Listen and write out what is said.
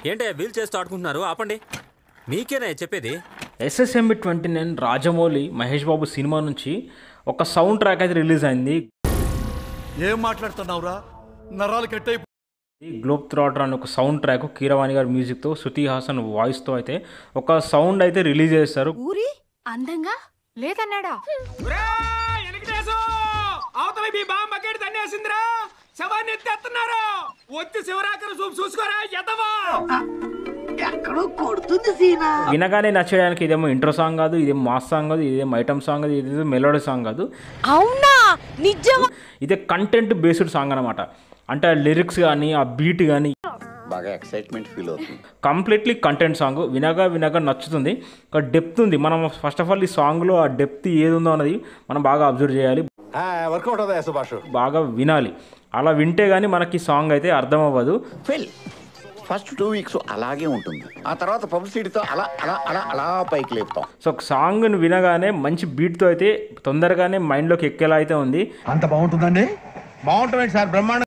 ఏంటే వీల్ చేస్తూ ఆడుకుంటున్నారు? ఆపండి. మీకేనా చెప్పేది? SSMB 29 రాజమౌళి మహేష్ బాబు సినిమా నుంచి ఒక సౌండ్ ట్రాక్ అయితే రిలీజ్ అయింది. ఏం మాట్లాడుతున్నావురా? నరాలు కట్టై గ్లోబ్ థ్రాటర్ అనే ఒక సౌండ్ ట్రాక్ కీరవాణి గారి మ్యూజిక్తో శృతి హాసన్ వాయిస్తో అయితే ఒక సౌండ్ అయితే రిలీజ్ చేస్తారు. ఊరి అందంగా లేదన్నాడా? వినగానే నచ్చడానికి ఇదేమో ఇంట్రో సాంగ్ కాదు, ఇదేమో మాస్ సాంగ్ కాదు, ఇదేమో ఐటమ్ సాంగ్ కాదు, ఇదేమో మెలోడీ సాంగ్ కాదు. అవునా? నిజమా? ఇదే కంటెంట్ బేస్డ్ సాంగ్ అనమాట. అంటే ఆ లిరిక్స్ కానీ ఆ బీట్ కానీ బాగా ఎక్సైట్మెంట్ ఫీల్ అవుతుంది. Completely content song. వినగా నచ్చుతుంది. ఒక డెప్త్ ఉంది. మనం ఫస్ట్ ఆఫ్ ఆల్ ఈ సాంగ్లో ఆ డెప్త్ ఏది ఉందో అన్నది మనం బాగా అబ్జర్వ్ చేయాలి, వర్కౌట్ అవుతాయి సుభాష్. బాగా వినాలి. అలా వింటే కానీ మనకి సాంగ్ అయితే అర్థం అవ్వదు. ఫస్ట్ 2 వీక్స్ అలాగే ఉంటుంది. ఆ తర్వాత పబ్లిసిటీతో అలా అలా అలా అలా పైకి లేపుతాం. సో సాంగ్ని వినగానే మంచి బీట్తో అయితే తొందరగానే మైండ్లోకి ఎక్కేలా అయితే ఉంది. అంత బాగుంటుందండి? బాగుంటుంది సార్, బ్రహ్మాండ.